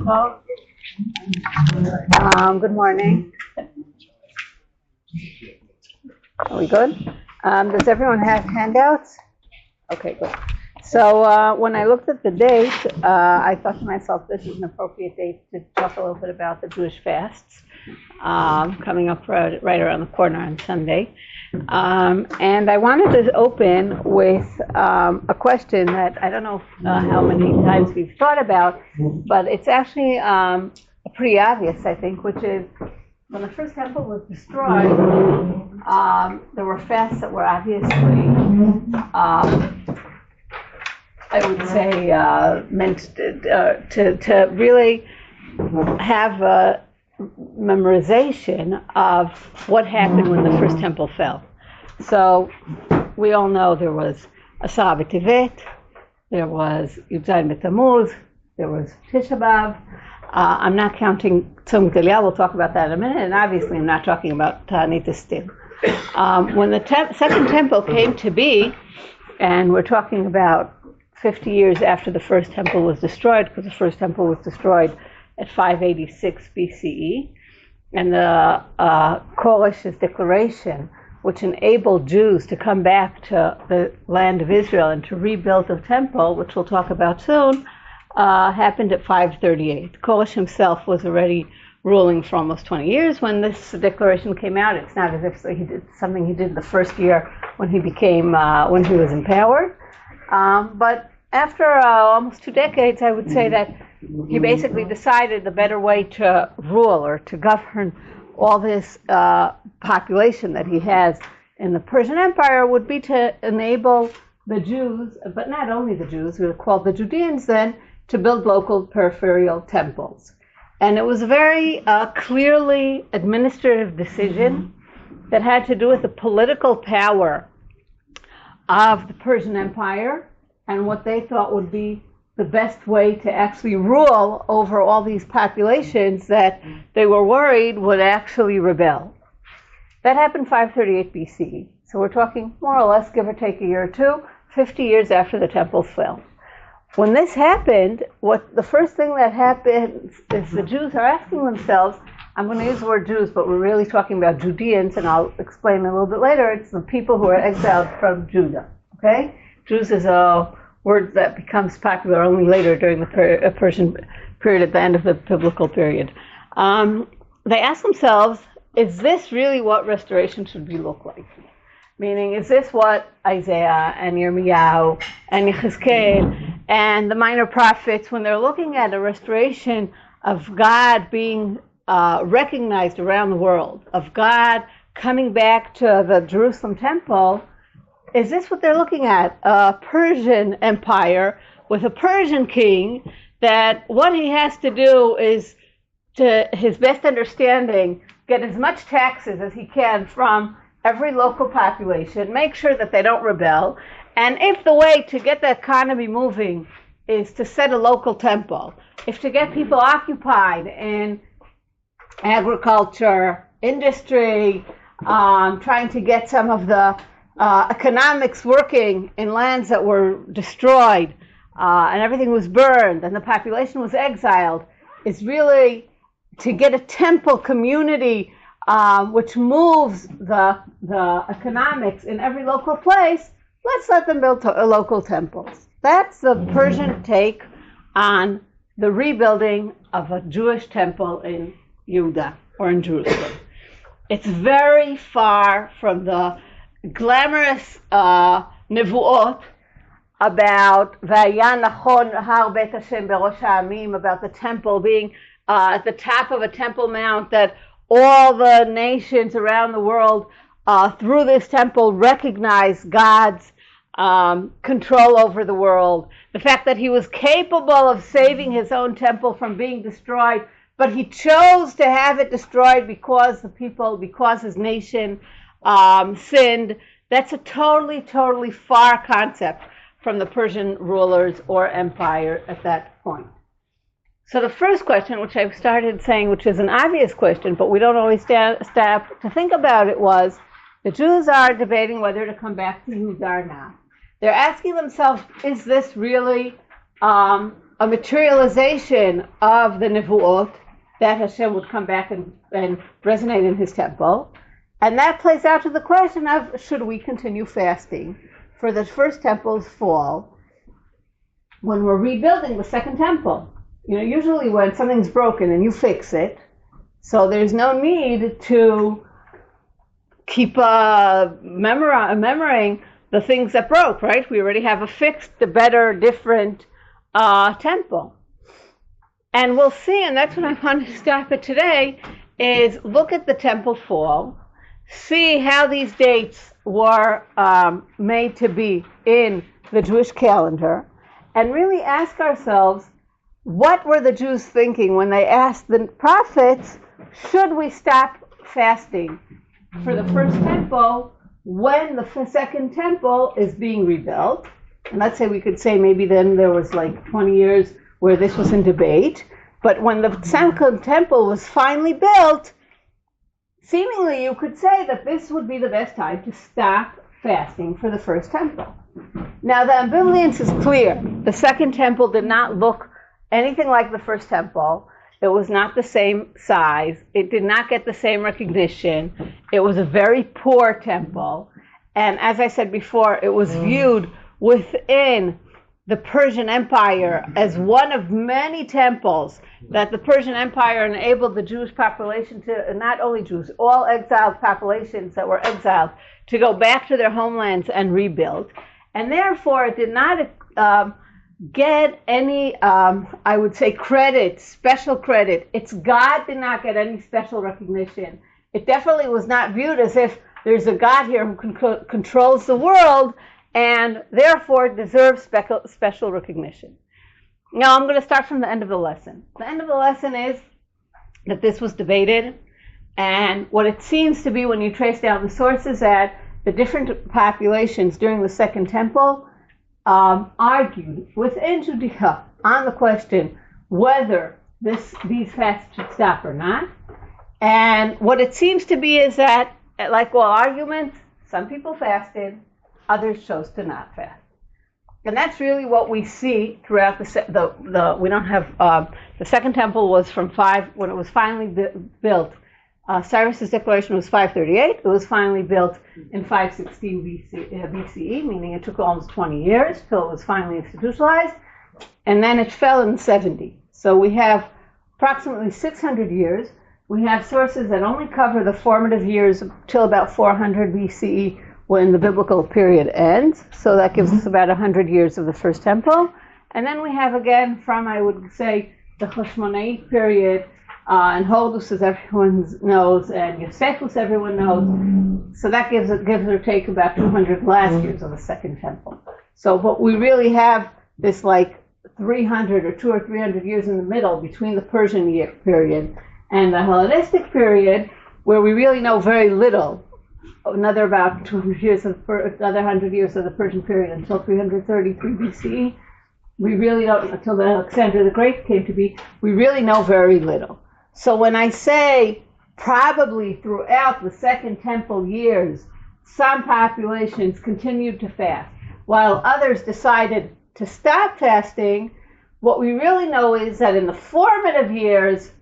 Well, good morning. Are we good? Does everyone have handouts? Okay, good. So when I looked at the date, I thought to myself, this is an appropriate date to talk a little bit about the Jewish fasts coming up right around the corner on Sunday. And I wanted to open with a question that I don't know how many times we've thought about, but it's actually pretty obvious, I think, which is when the first temple was destroyed, there were fasts that were obviously, I would say, meant to really have a memorization of what happened when the first temple fell. So we all know there was Asar B'Tevet, there was Yud Zayin B'Tammuz, there was Tisha B'Av. I'm not counting Tzom Gedalia, we'll talk about that in a minute, and obviously I'm not talking about Ta'anit Estim. When the second temple came to be, and we're talking about 50 years after the first temple was destroyed, because the first temple was destroyed at 586 BCE, and the Koresh's declaration, which enabled Jews to come back to the land of Israel and to rebuild the temple, which we'll talk about soon, happened at 538. Koresh himself was already ruling for almost 20 years when this declaration came out. It's not as if he did something he did the first year when he was empowered. But after almost 2 decades, I would say that he basically decided the better way to rule or to govern all this population that he has in the Persian Empire would be to enable the Jews, but not only the Jews, who were called the Judeans then, to build local peripheral temples. And it was a very clearly administrative decision that had to do with the political power of the Persian Empire and what they thought would be the best way to actually rule over all these populations that they were worried would actually rebel. That happened 538 BCE. So we're talking more or less, give or take a year or two, 50 years after the temples fell. When this happened, the first thing that happened is the Jews are asking themselves, I'm going to use the word Jews, but we're really talking about Judeans, and I'll explain a little bit later, it's the people who are exiled from Judah, okay? Jews is a word that becomes popular only later during the Persian period at the end of the biblical period. They ask themselves, is this really what restoration should look like? Meaning, is this what Isaiah and Yirmiyahu and Yechezkel and the minor prophets, when they're looking at a restoration of God being recognized around the world, of God coming back to the Jerusalem temple, is this what they're looking at? A Persian empire with a Persian king that what he has to do is, to his best understanding, get as much taxes as he can from every local population, make sure that they don't rebel, and if the way to get the economy moving is to set a local temple, if to get people occupied in agriculture, industry, trying to get some of the economics working in lands that were destroyed and everything was burned and the population was exiled, is really to get a temple community which moves the economics in every local place. Let's let them build local temples. That's the Persian take on the rebuilding of a Jewish temple in Yehuda or in Jerusalem. It's very far from the glamorous nevuot about Vaya Nachon Har Bet Hashem Berosh Ha'amim, about the temple being at the top of a temple mount, that all the nations around the world through this temple recognize God's control over the world. The fact that he was capable of saving his own temple from being destroyed, but he chose to have it destroyed because his nation sinned. That's a totally far concept from the Persian rulers or empire at that point. So the first question, which I've started saying, which is an obvious question, but we don't always stop to think about it, was the Jews are debating whether to come back to Yehuda or not. They're asking themselves, is this really a materialization of the Nevuot, that Hashem would come back and resonate in his temple. And that plays out to the question of, should we continue fasting for the first temple's fall when we're rebuilding the second temple? Usually when something's broken and you fix it, so there's no need to keep memorizing the things that broke, right? We already have a fixed, a better, different temple. And we'll see, and that's what I want to stop at today, is look at the temple fall, see how these dates were made to be in the Jewish calendar, and really ask ourselves, what were the Jews thinking when they asked the prophets, should we stop fasting for the first temple when the second temple is being rebuilt? And let's say we could say maybe then there was like 20 years where this was in debate, but when the second temple was finally built, seemingly you could say that this would be the best time to stop fasting for the first temple. Now the ambivalence is clear. The second temple did not look anything like the first temple. It was not the same size. It did not get the same recognition. It was a very poor temple. And as I said before, it was viewed within the Persian Empire as one of many temples that the Persian Empire enabled the Jewish population to, not only Jews, all exiled populations that were exiled, to go back to their homelands and rebuild. And therefore, it did not get any, I would say, credit, special credit. Its God did not get any special recognition. It definitely was not viewed as if there's a God here who controls the world and therefore deserves special recognition. Now I'm going to start from the end of the lesson. The end of the lesson is that this was debated, and what it seems to be when you trace down the sources, that the different populations during the Second Temple argued within Judea on the question whether these fasts should stop or not. And what it seems to be is that, like all arguments, some people fasted, others chose to not fast. And that's really what we see throughout we don't have, the Second Temple was from when it was finally built. Cyrus's declaration was 538. It was finally built in 516 BCE, meaning it took almost 20 years till it was finally institutionalized. And then it fell in 70. So we have approximately 600 years. We have sources that only cover the formative years till about 400 BCE when the biblical period ends. So that gives us about 100 years of the First Temple. And then we have again from, I would say, the Hashmonaite period, and Hodus, as everyone knows, and Yosefus, everyone knows. So that gives or take about 200 last years of the Second Temple. So what we really have this like 300 or 200 or 300 years in the middle between the Persian period and the Hellenistic period, where we really know very little. Another about 200 years another 100 years of the Persian period until 333 BCE. We really don't, until Alexander the Great came to be, we really know very little. So when I say probably throughout the Second Temple years, some populations continued to fast, while others decided to stop fasting, what we really know is that in the formative years,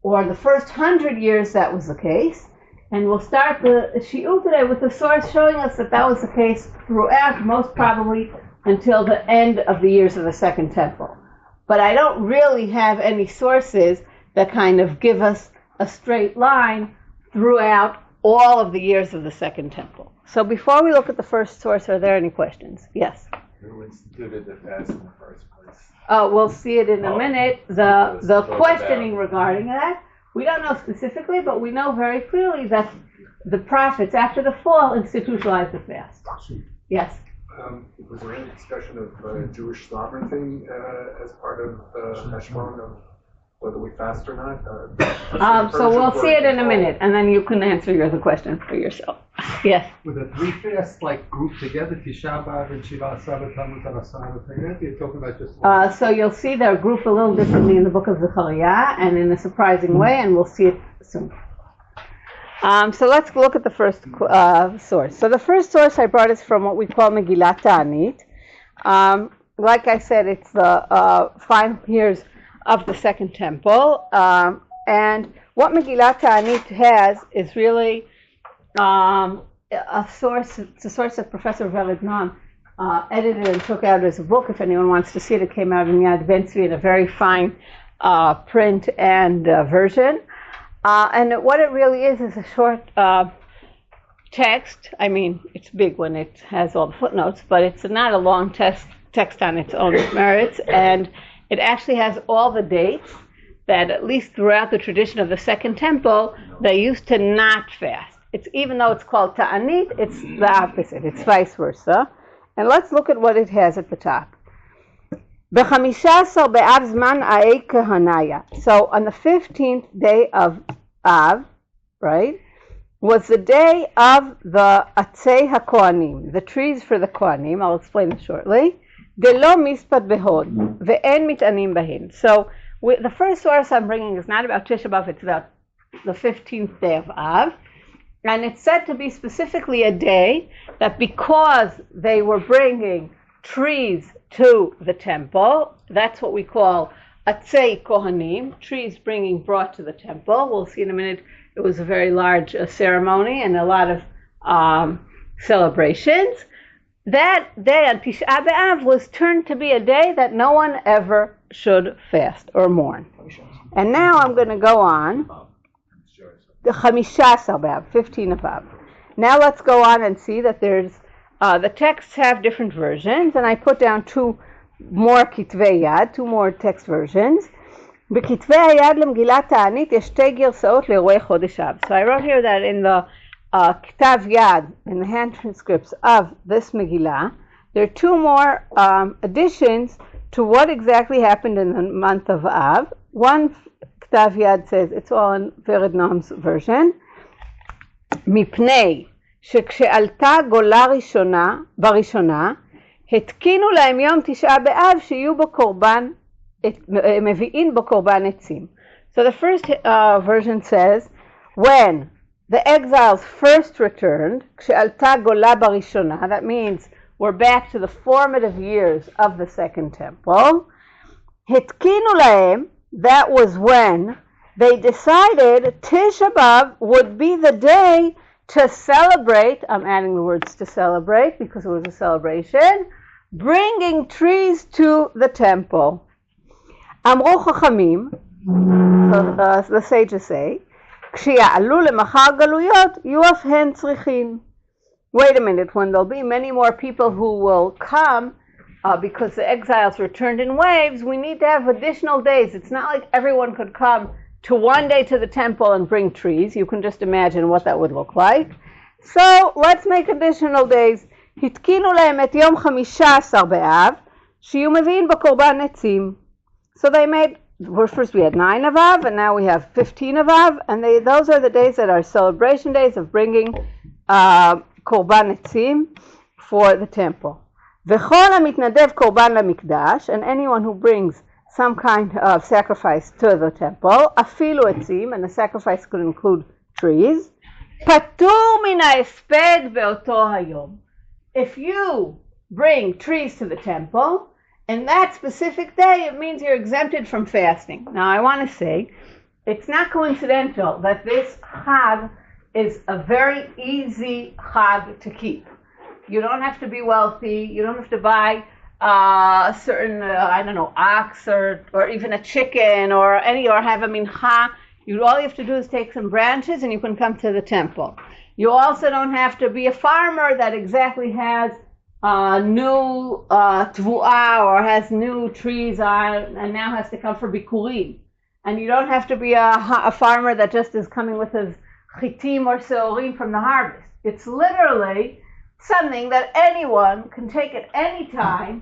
or the first 100 years, that was the case. And we'll start the shiur today with the source showing us that that was the case throughout, most probably until the end of the years of the Second Temple. But I don't really have any sources that kind of give us a straight line throughout all of the years of the Second Temple. So before we look at the first source, are there any questions? Yes? Who instituted the fast in the first place? We'll see it in a minute. The questioning regarding that, we don't know specifically, but we know very clearly that the prophets, after the fall, institutionalized the fast. Yes? Was there any discussion of Jewish sovereignty as part of Heshbon, of whether we fast or not? So we'll see it in a minute, and then you can answer your other question for yourself. Yes? With the three fasts like grouped together, Tisha B'Av and Shiva Asar Tammuz and Asar V'Teget, you're talking about just one? So you'll see they're grouped a little differently in the book of Zechariah, and in a surprising way, and we'll see it soon. So let's look at the first source. So the first source I brought is from what we call Megillat Ta'anit. like I said, it's the final years of the Second Temple. And what Megillat Ta'anit has is really a source. It's a source that Professor Vered Noam edited and took out as a book. If anyone wants to see it, it came out in Yad Ben-Tzvi in a very fine print and version. And what it really is a short text. I mean, it's big when it has all the footnotes, but it's not a long text on its own merits. And it actually has all the dates that, at least throughout the tradition of the Second Temple, they used to not fast. It's, even though it's called Ta'anit, it's the opposite. It's vice versa. And let's look at what it has at the top. ב-15 באב זמן האי כהניה. So on the 15th day of Av, right, was the day of the Atzei HaKohanim, the trees for the Kohanim. I'll explain it shortly. דלא מספד בהוד, ואין מתענים בהן. So the first source I'm bringing is not about Tisha B'Av, it's about the 15th day of Av. And it's said to be specifically a day that, because they were bringing trees to the temple, that's what we call Atzei Kohanim, trees brought to the temple. We'll see in a minute, it was a very large ceremony and a lot of celebrations. That day on Tisha B'Av was turned to be a day that no one ever should fast or mourn. And now I'm going to go on. The 15 B'Av, 15 of Av. Now let's go on and see that there's the texts have different versions, and I put down two more כתבי יד, two more text versions. בכתבי היד למגילת תענית יש שתי גרסאות לאירועי חודש אב. So I wrote here that in the כתב יד, in the hand transcripts of this Megillah, there are two more additions to what exactly happened in the month of Av. One כתב יד says, it's all in Vered Noam's version, מפני שכשעלתה גולה בראשונה, התקינו להם יום תשעה באב שיהיו בו קורבן, מביאים בו קורבן עצים. So the first version says, when the exiles first returned, כשעלתה גולה בראשונה, that means we're back to the formative years of the Second Temple, התקינו להם, that was when they decided Tisha B'Av would be the day to celebrate, I'm adding the words to celebrate because it was a celebration, bringing trees to the temple. אמרו חכמים, so the sages say, כשיעלו למחר גלויות, יהיו אף הן צריכים. Wait a minute, when there'll be many more people who will come, because the exiles returned in waves, we need to have additional days. It's not like everyone could come to one day to the temple and bring trees. You can just imagine what that would look like. So let's make additional days. התקינו להם את יום 15 באב, שיהיו מביאים בקורבן עצים. So they made, first we had 9 of Av, and now we have 15 of Av, and those are the days that are celebration days of bringing קורבן עצים for the temple. וכל המתנדב קורבן למקדש, and anyone who brings some kind of sacrifice to the temple, אפילו עצים, and the sacrifice could include trees, פטור מן ההספד באותו היום. If you bring trees to the temple, in that specific day, it means you're exempted from fasting. Now, I want to say, it's not coincidental that this Chag is a very easy Chag to keep. You don't have to be wealthy. You don't have to buy a certain, ox or even a chicken or have a mincha. All you have to do is take some branches and you can come to the temple. You also don't have to be a farmer that exactly has new tvua or has new trees on and now has to come for bikurim. And you don't have to be a farmer that just is coming with his chitim or seorim from the harvest. It's literally something that anyone can take at any time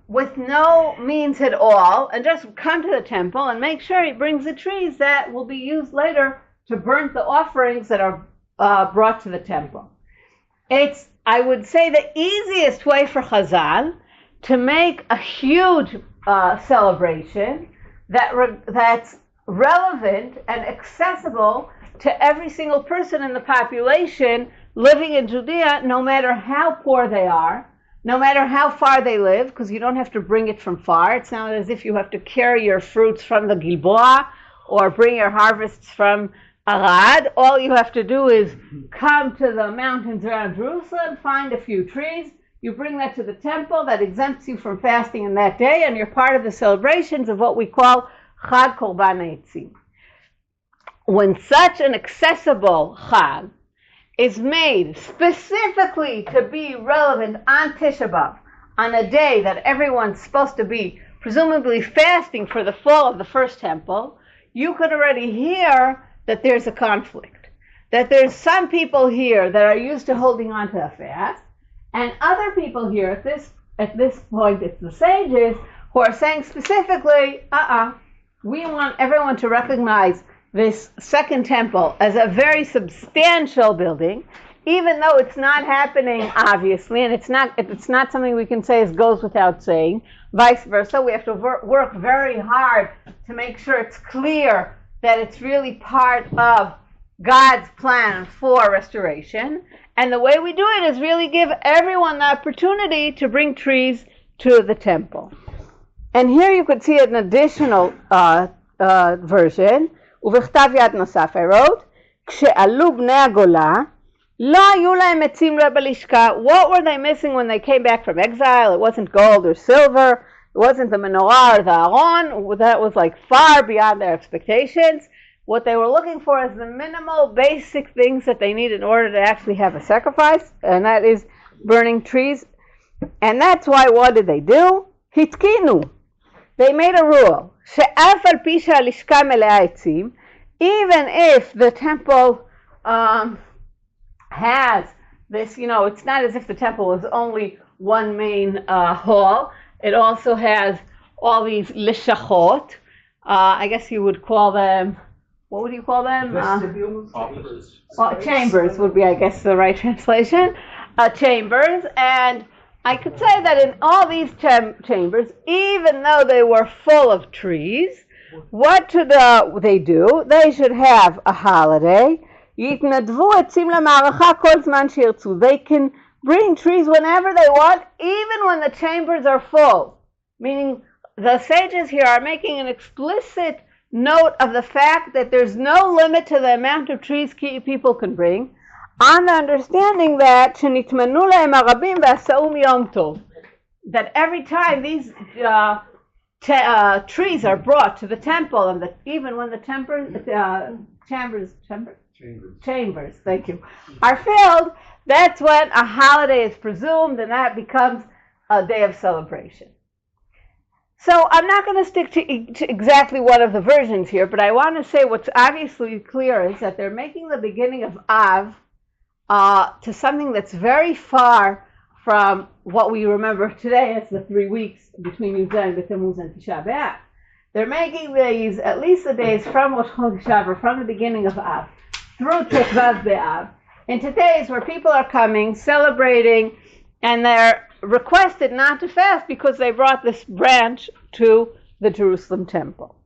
with no means at all and just come to the temple and make sure he brings the trees that will be used later to burn the offerings that are brought to the temple. It's, I would say, the easiest way for Chazal to make a huge celebration that's relevant and accessible to every single person in the population living in Judea, no matter how poor they are, no matter how far they live, because you don't have to bring it from far. It's not as if you have to carry your fruits from the Gilboa or bring your harvests from Arad. All you have to do is come to the mountains around Jerusalem, find a few trees, you bring that to the temple, that exempts you from fasting in that day, and you're part of the celebrations of what we call Chag Korban HaEtzim. When such an accessible Chag is made specifically to be relevant on Tisha B'Av, on a day that everyone's supposed to be presumably fasting for the fall of the first temple, you could already hear that there's a conflict. That there's some people here that are used to holding on to a fast, and other people here at this point, it's the sages, who are saying specifically, we want everyone to recognize this second temple as a very substantial building, even though it's not happening obviously, and it's not something we can say goes without saying. Vice versa, we have to work very hard to make sure it's clear that it's really part of God's plan for restoration. And the way we do it is really give everyone the opportunity to bring trees to the temple. And here you could see an additional version. ובכתב יד נוסף, I wrote, כשעלו בני הגולה, לא היו להם עצים בלשכה. What were they missing when they came back from exile? It wasn't gold or silver. It wasn't the menorah or the aron. That was like far beyond their expectations. What they were looking for is the minimal basic things that they need in order to actually have a sacrifice, and that is burning trees. And that's why, what did they do? התקינו. They made a rule. שאף על פי שהלשכה מלאה עצים, even if the temple has this, it's not as if the temple is only one main hall. It also has all these lishachot. I guess you would call them, what would you call them? Chambers would be, I guess, the right translation. Chambers. And I could say that in all these chambers, even though they were full of trees, what should they do? They should have a holiday. They can bring trees whenever they want, even when the chambers are full. Meaning, the sages here are making an explicit note of the fact that there's no limit to the amount of trees people can bring, on the understanding that that every time these trees are brought to the temple, and even when the chambers, thank you, are filled, that's when a holiday is presumed, and that becomes a day of celebration. So I'm not going to stick to exactly one of the versions here, but I want to say what's obviously clear is that they're making the beginning of Av to something that's very far from what we remember today as the 3 weeks between Yud Zayin B'Tammuz and Tisha B'Av. They're making these, at least the days from Rosh Chodesh or from the beginning of Av, through Tekvav B'Av, into days where people are coming, celebrating, and they're requested not to fast because they brought this branch to the Jerusalem temple.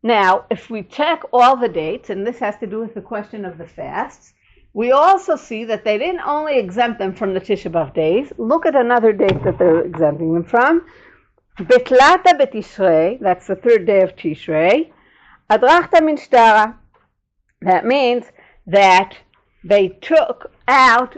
Now, if we check all the dates, and this has to do with the question of the fasts, we also see that they didn't only exempt them from the Tisha B'Av days. Look at another date that they're exempting them from. Betlata B'Tishrei, that's the third day of Tishrei. Adrachta Min Shtara. That means that they took out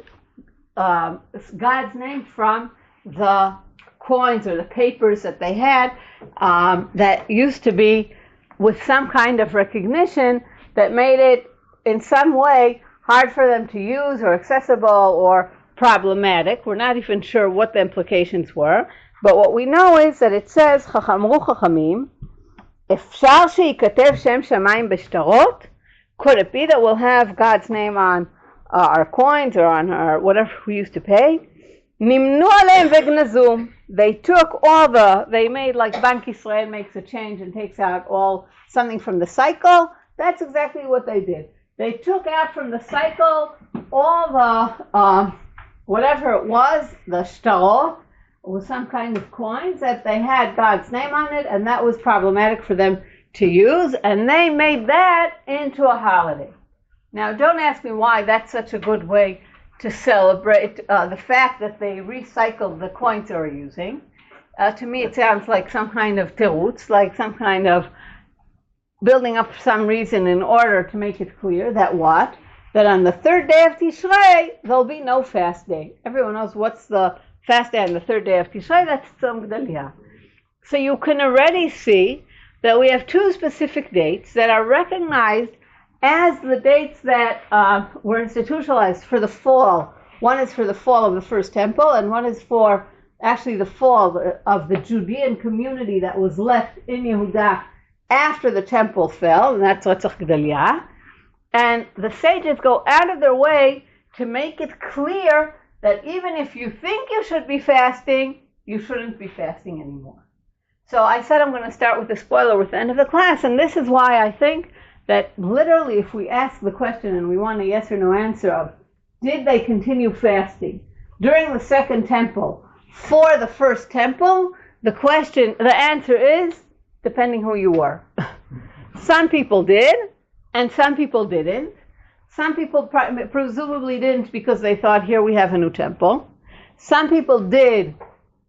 God's name from the coins or the papers that they had that used to be with some kind of recognition that made it in some way hard for them to use or accessible or problematic. We're not even sure what the implications were, but what we know is that it says, Chachamru Chachamim, Efshar she'ikatev Shem Shamayim b'shtarot, could it be that we'll have God's name on our coins or on our whatever we used to pay? Nimnu aleim v'gnazum. They took they made like Bank Israel makes a change and takes out something from the cycle. That's exactly what they did. They took out from the cycle all the, whatever it was, the shtarot, was some kind of coins that they had God's name on it, and that was problematic for them to use, and they made that into a holiday. Now, don't ask me why that's such a good way to celebrate the fact that they recycled the coins they were using. To me, it sounds like some kind of tirutz, like some kind of building up some reason in order to make it clear that what? That on the third day of Tishrei, there'll be no fast day. Everyone knows what's the fast day on the third day of Tishrei, that's Tzom Gedalia. So you can already see that we have two specific dates that are recognized as the dates that were institutionalized for the fall. One is for the fall of the first temple, and one is for actually the fall of the Judean community that was left in Yehuda after the temple fell, and that's Tzom Gedalia. And the sages go out of their way to make it clear that even if you think you should be fasting, you shouldn't be fasting anymore. So I said I'm going to start with the spoiler with the end of the class, and this is why I think that literally if we ask the question and we want a yes or no answer of, did they continue fasting during the second temple for the first temple, the answer is, depending who you were. Some people did, and some people didn't. Some people presumably didn't because they thought, here we have a new temple. Some people did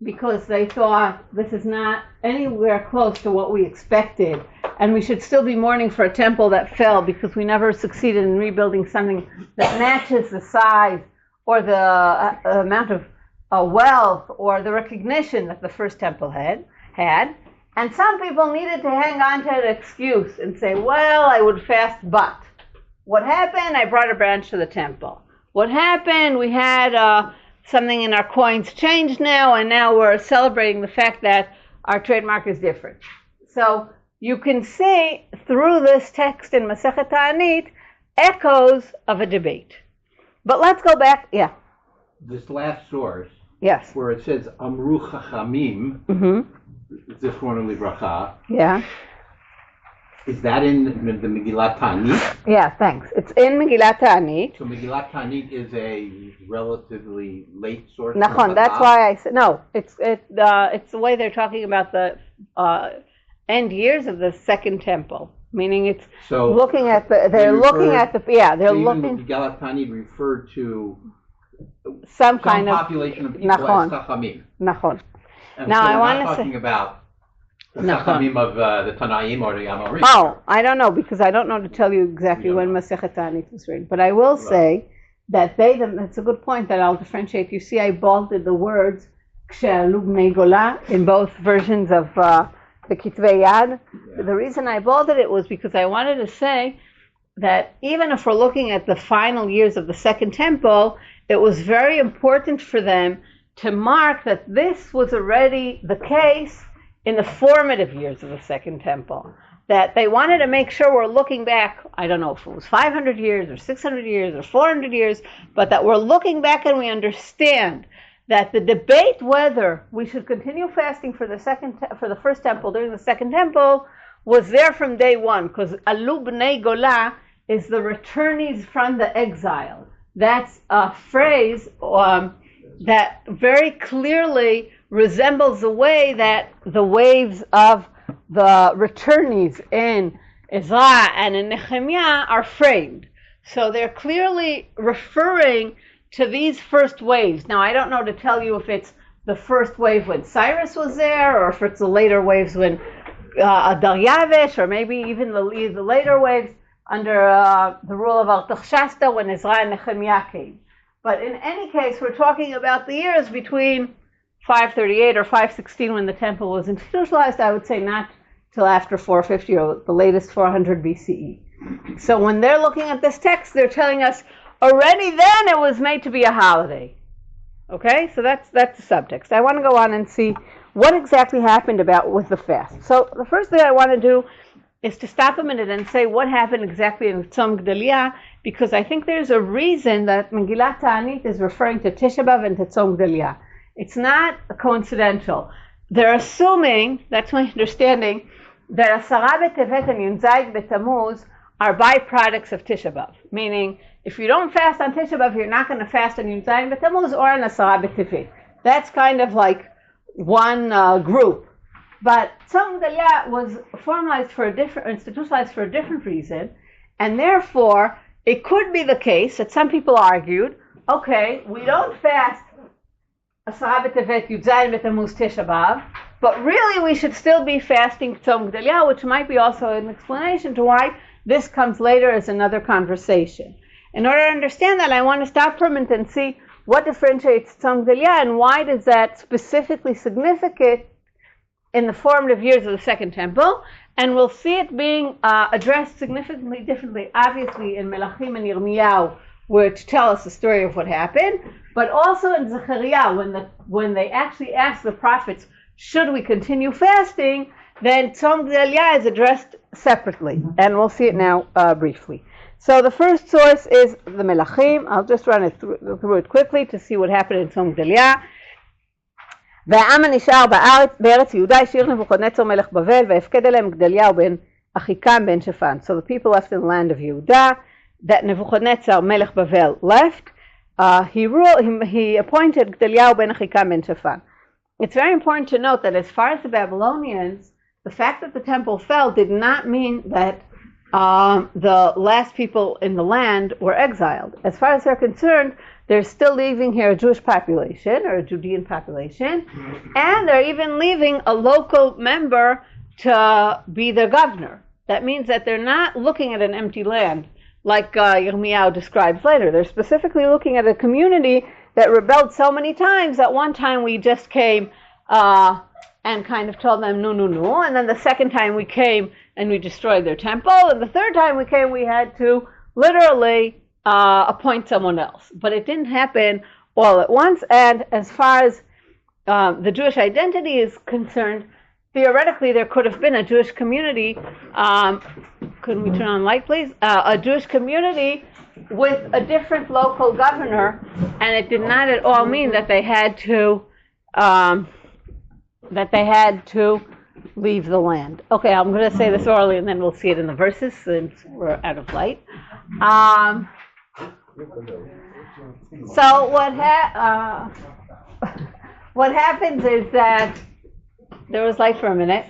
because they thought this is not anywhere close to what we expected, and we should still be mourning for a temple that fell because we never succeeded in rebuilding something that matches the size or the amount of wealth or the recognition that the first temple had. And some people needed to hang on to an excuse and say, well, I would fast, but what happened? I brought a branch to the temple. What happened? We had something in our coins changed now, and now we're celebrating the fact that our trademark is different. So you can see through this text in Masechet Ta'anit echoes of a debate. But let's go back. Yeah. This last source, yes, where it says Amru Chachamim, Zichrono Livracha. Yeah. Is that in the Megillat Ta'anit? Yeah, thanks. It's in Megillat Ta'anit. So Megillat Ta'anit is a relatively late source. Nachon, that's why I said no. It's the way they're talking about the end years of the second temple. Meaning it's so looking at the. They're looking at the. Yeah, they're looking. Megillat Ta'anit referred to some kind of population of people Nachon. as Chachamim. Nachon. And now so I want to to talking say about the Chachamim of the Tanaim or the Amorim. Oh, I don't know, because I don't know to tell you exactly when Masechet Ta'anit was written. But I will say that that's a good point that I'll differentiate. You see, I bolded the words Kshe'alu bnei Gola in both versions of the Kitvei Yad. Yeah. The reason I bolded it was because I wanted to say that even if we're looking at the final years of the second temple, it was very important for them to mark that this was already the case in the formative years of the second temple. That they wanted to make sure we're looking back, I don't know if it was 500 years or 600 years or 400 years, but that we're looking back and we understand that the debate whether we should continue fasting for the first temple during the second temple was there from day one, because Alu bnei Gola is the returnees from the exile. That's a phrase that very clearly resembles the way that the waves of the returnees in Ezra and in Nehemiah are framed. So they're clearly referring to these first waves. Now, I don't know to tell you if it's the first wave when Cyrus was there, or if it's the later waves when Daryavish, or maybe even the later waves under the rule of Artaxerxes when Ezra and Nehemiah came. But in any case, we're talking about the years between 538 or 516 when the temple was institutionalized. I would say not till after 450 or the latest 400 BCE. So when they're looking at this text, they're telling us already then it was made to be a holiday. Okay, so that's the subtext. I want to go on and see what exactly happened with the fast. So the first thing I want to do is to stop a minute and say what happened exactly in Tzom Gedalia, because I think there's a reason that Megillat Ta'anit is referring to Tisha B'Av and to Tzom Gedalia. It's not coincidental. They're assuming, that's my understanding, that Asara B'Tevet and Yunzai B'Tammuz are byproducts of Tisha B'Av. Meaning, if you don't fast on Tisha B'Av, you're not going to fast on Yunzai B'Tammuz or on Asara B'Tevet. That's kind of like one group. But Tzom Gedalia was institutionalized for a different reason, and therefore it could be the case that some people argued, okay, we don't fast Asara B'Tevet Yud Zayin B'Tammuz Tisha B'Av, but really we should still be fasting Tzom Gedalia, which might be also an explanation to why this comes later as another conversation. In order to understand that, I want to stop for a minute and see what differentiates Tzom Gedalia and why is that specifically significant in the formative years of the Second Temple, and we'll see it being addressed significantly differently, obviously in Melachim and Yirmiyahu, which tell us the story of what happened, but also in Zechariah, when they actually ask the prophets, should we continue fasting, then Tzom Gedalia is addressed separately, and we'll see it now briefly. So the first source is the Melachim. I'll just run it through it quickly to see what happened in Tzom Gedalia. והעם הנשאר בארץ יהודה השאיר נבוכדנצר מלך בבל והפקד עליהם גדליהו בן אחיקם בן שפן. So the people left in the land of Yehuda, that Nebuchadnezzar melech Bavel left, he appointed Gdeliah ben Achikam ben Shaphan. It's very important to note that as far as the Babylonians, the fact that the temple fell did not mean that the last people in the land were exiled. As far as they're concerned, they're still leaving here a Jewish population, or a Judean population, and they're even leaving a local member to be their governor. That means that they're not looking at an empty land, like Yirmiyahu describes later. They're specifically looking at a community that rebelled so many times that one time we just came and kind of told them, no, and then the second time we came and we destroyed their temple, and the third time we came we had to literally appoint someone else. But it didn't happen all at once, and as far as the Jewish identity is concerned, theoretically there could have been a Jewish community, could we turn on light please? A Jewish community with a different local governor, and it did not at all mean that they had to leave the land. Okay, I'm going to say this orally and then we'll see it in the verses since we're out of light. So what happens is that there was light for a minute.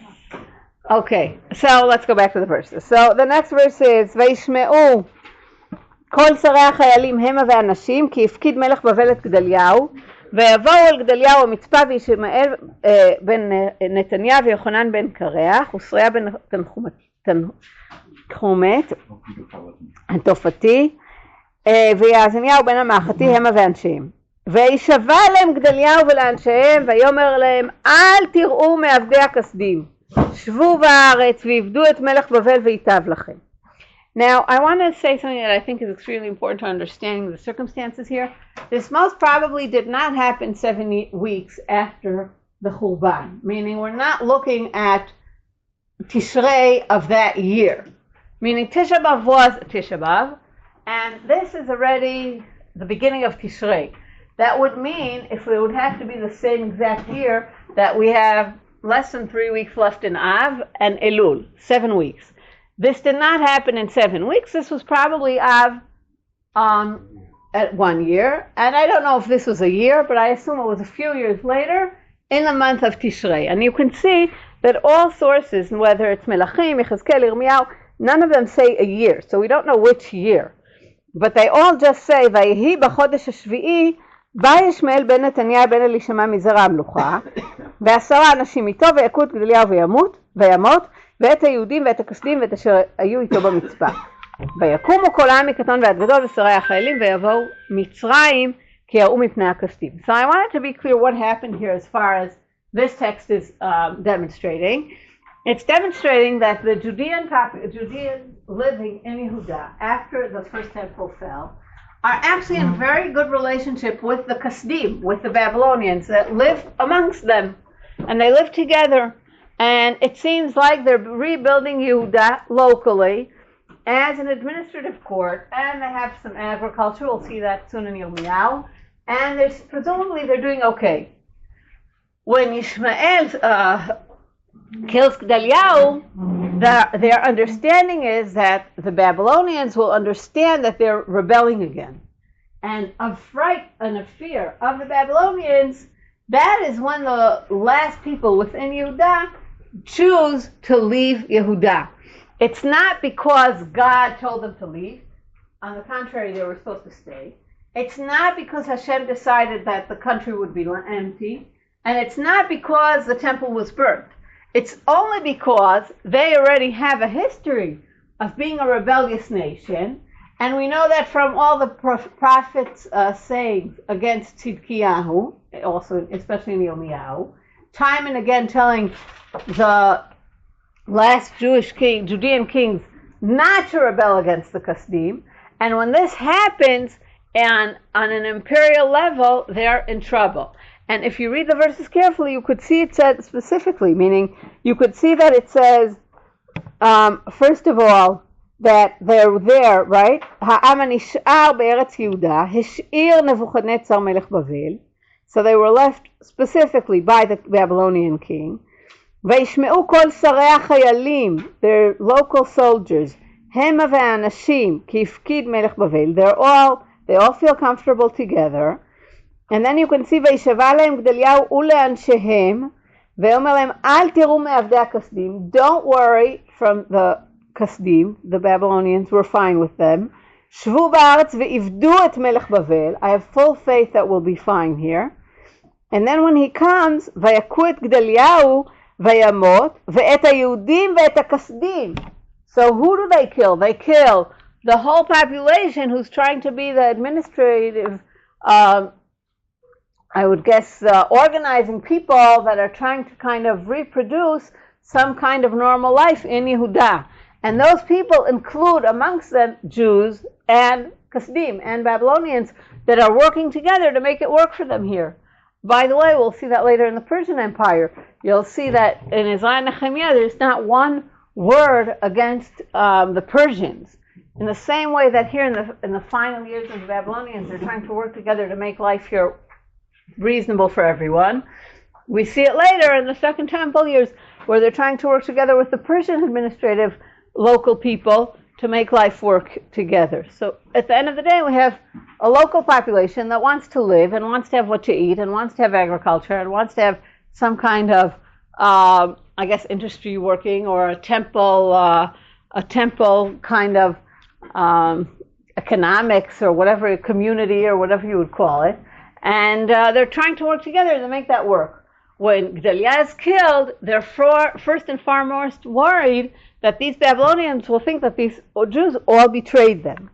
Okay, so let's go back to the verses. So the next verse is וישמעו כל שרי החיילים המה והנשים כי הפקיד מלך בבל את גדליהו ויבואו אל גדליהו המצפה וישמעאל בן נתניה ויוחנן בן קרח ושריה בן תנחומת התופתי ויעזניהו בן המאחתי המה ואנשיהם וישבע להם גדליהו ולאנשיהם ויאמר להם אל תראו מעבדי הכסדים שבו בארץ ועבדו את מלך בבל ויטב לכם. Now, I want to say something that I think is extremely important to understanding the circumstances here. This most probably did not happen 7 weeks after the Churban, meaning we're not looking at Tishrei of that year. Meaning Tisha B'Av was Tisha B'Av, and this is already the beginning of Tishrei. That would mean, if it would have to be the same exact year, that we have less than 3 weeks left in Av and Elul, 7 weeks. This did not happen in 7 weeks. This was probably Av at 1 year. And I don't know if this was a year, but I assume it was a few years later in the month of Tishrei. And you can see that all sources, whether it's Melachim, Yechezkel, Yirmiyahu, none of them say a year. So we don't know which year. But they all just say, ויהי בחודש השביעי, בא ישמעאל בן נתניה בן אלישמע מזרע המלוכה, ו10 אנשים איתו ויכו את גדליהו וימות, ואת היהודים ואת הכסדים ואת אשר היו איתו במצפה. ויקומו כל העם מקטון ועד גדול ושרי החיילים ויבואו מצרים כי יראו מפני הכסדים. So I wanted to be clear what happened here as far as this text is demonstrating. It's demonstrating that the Judean living in Yehuda after the first temple fell are actually in very good relationship with the Kasdim, with the Babylonians that live amongst them. And they live together. And it seems like they're rebuilding Yehuda locally as an administrative court. And they have some agriculture. We'll see that soon in Yirmiyahu. And presumably they're doing okay. When Yishmael kills Gdaliah, their understanding is that the Babylonians will understand that they're rebelling again. And of fright and of fear of the Babylonians, that is when the last people within Yehuda choose to leave Yehuda. It's not because God told them to leave. On the contrary, they were supposed to stay. It's not because Hashem decided that the country would be empty, and it's not because the temple was burnt. It's only because they already have a history of being a rebellious nation, and we know that from all the prophets' sayings against Tzidkiyahu, also especially in Yirmiyahu, time and again telling the last Judean kings not to rebel against the Kasdim, and when this happens, and on an imperial level, they're in trouble. And if you read the verses carefully, you could see it said specifically, meaning you could see that it says, first of all, that they're there, right? העם הנשאר בארץ יהודה, השאיר נבוכדנצר מלך בבל. So they were left specifically by the Babylonian king. וישמעו כל שרי החיילים, their local soldiers, המה והאנשים, כי הפקיד מלך בבל. They all feel comfortable together. And then you can see, וישבע להם גדליהו ולאנשיהם, ואומר להם, אל תראו מעבדי הכסדים. Don't worry from the Kasdim, the Babylonians were fine with them. שבו בארץ ועבדו את מלך בבל. I have full faith that we'll be fine here. And then when he comes, ויכו את גדליהו וימות, ואת היהודים ואת הכסדים. So who do they kill? They kill the whole population who's trying to be the administrative, I would guess, organizing people that are trying to kind of reproduce some kind of normal life in Yehuda. And those people include amongst them Jews and Kasdim and Babylonians that are working together to make it work for them here. By the way, we'll see that later in the Persian Empire. You'll see that in Isaiah Nehemiah, there's not one word against the Persians. In the same way that here in the final years of the Babylonians, they're trying to work together to make life here reasonable for everyone. We see it later in the Second Temple years, where they're trying to work together with the Persian administrative local people to make life work together. So at the end of the day, we have a local population that wants to live and wants to have what to eat and wants to have agriculture and wants to have some kind of, I guess, industry working, or a temple kind of economics, or whatever, community, or whatever you would call it. And they're trying to work together to make that work. When Gedaliah is killed, they're first and foremost worried that these Babylonians will think that these Jews all betrayed them.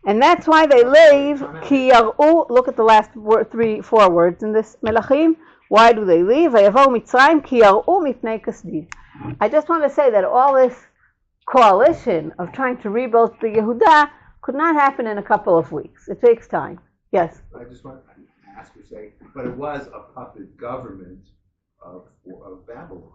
And that's why they leave. Ki yar'u, look at the last 4 words in this Melachim. Why do they leave? Vayavou Mitzrayim ki yar'u mipnei kasdim. I just want to say that all this coalition of trying to rebuild the Yehuda could not happen in a couple of weeks. It takes time. Yes? I just want to ask you, say, but it was a puppet government of Babylon.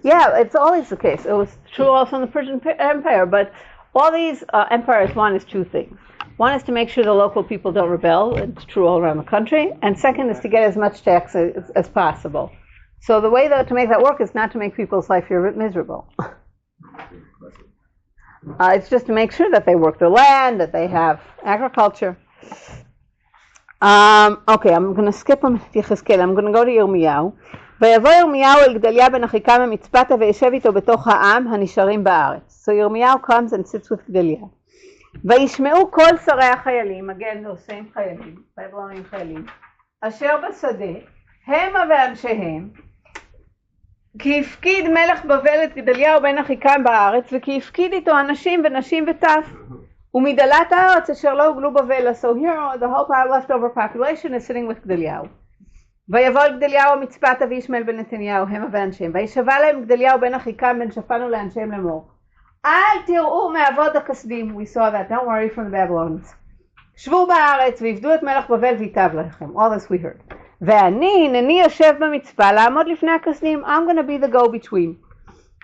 Yeah, it's always the case. It was true also in the Persian Empire, but all these empires, one is 2 things. One is to make sure the local people don't rebel. It's true all around the country. And second is to get as much tax as possible. So the way to make that work is not to make people's life here miserable. It's just to make sure that they work their land, that they have agriculture. Okay, I'm going to skip on Yechezkel. I'm going to go to Yirmiyahu. ויבוא ירמיהו אל גדליה בן אחיקם ממצפתה וישב איתו בתוך העם הנשארים בארץ. So Yirmiyahu comes and sits with גדליה. וישמעו כל שרי החיילים, again those same חיילים, Babylonian חיילים, אשר בשדה, המה ואנשיהם, כי הפקיד מלך בבל את גדליהו בן אחיקם בארץ, וכי הפקיד איתו אנשים ונשים וטף, ומדלת הארץ אשר לא הוגלו בבל. So here the whole leftover population is sitting with גדליהו. ויבוא אל גדליהו המצפתה וישמעאל בן נתניהו המה ואנשיהם, וישבע להם גדליהו בן אחיקם בן שפן ולאנשיהם לאמור, אל תראו מעבוד הכסדים. We saw that, don't worry, from the Babylonians. שבו בארץ ועבדו את מלך בבל ויטב לכם. All this we heard. ואני הנני יושב במצפה לעמוד לפני הכסדים. I'm going to be the go-between.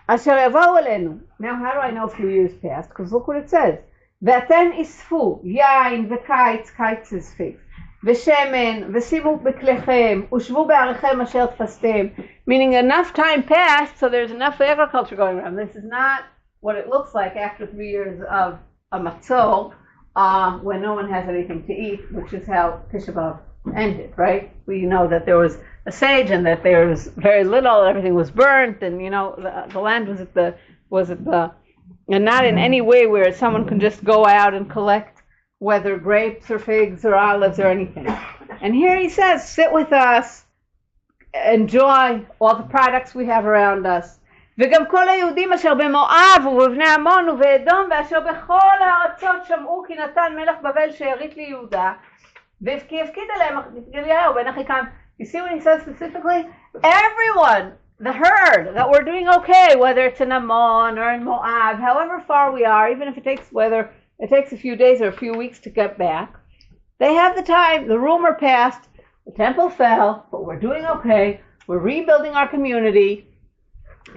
אשר יבואו אלינו. Now how do I know a few years passed? Because look what it says. ואתן אספו יין וקיץ, קיץ is faith, ושמן, ושימו בכליכם, ושבו בעריכם אשר תפסתם. Meaning enough time passed, so there's enough agriculture going around. This is not what it looks like after 3 years of a matzol, when no one has anything to eat, which is how Tisha B'Av ended, right? We know that there was a siege and that there was very little, everything was burnt, and the land was at the and not in any way where someone can just go out and collect whether grapes or figs or olives or anything. And here he says, sit with us, enjoy all the products we have around us. וגם כל היהודים אשר במואב ובבני עמון ובאדום ואשר בכל הארצות שמעו כי נתן מלך בבל שארית ליהודה כי הפקיד עליהם גדליהו בן אחיקם. You see what he says specifically? Everyone, the herd, that we're doing okay, whether it's in Ammon or in Moab, however far we are, even if it takes a few days or a few weeks to get back, they have the time. The rumor passed, the temple fell, but we're doing okay. We're rebuilding our community.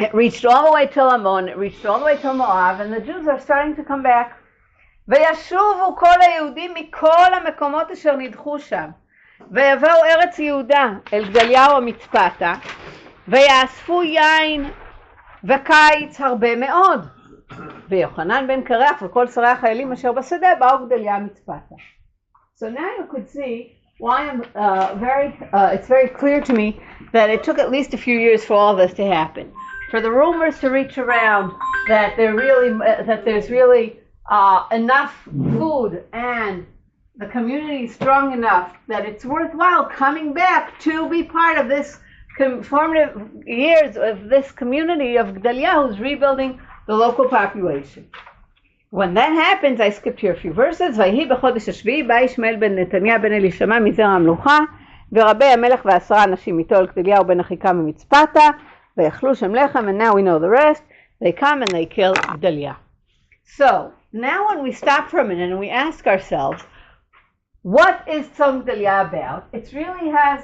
It reached all the way till Ammon, it reached all the way till Moab, and the Jews are starting to come back. וישובו כל היהודים מכל המקומות אשר נדחו שם, ויבואו ארץ יהודה אל גדליהו המצפתה, ויאספו יין וקיץ הרבה מאוד. ויוחנן בן קרח וכל שרי החיילים אשר בשדה באו גדליהו המצפתה. So now you could see why it's very clear to me that it took at least a few years for all this to happen. For the rumors to reach around that there's really enough food and the community is strong enough that it's worthwhile coming back to be part of this formative years of this community of Gedaliah who's rebuilding the local population. When that happens, I skipped here a few verses. ויהי בחודש השביעי בא ישמעאל בן נתניה בן אלישמע מזרע המלוכה ורבי המלך ועשרה אנשים איתו אל גדליהו בן אחיקם ממצפתה ויאכלו שם לחם, and now we know the rest. They come and they kill Gedaliah. So now when we stop for a minute and we ask ourselves, what is Tzom Gedaliah about? It really has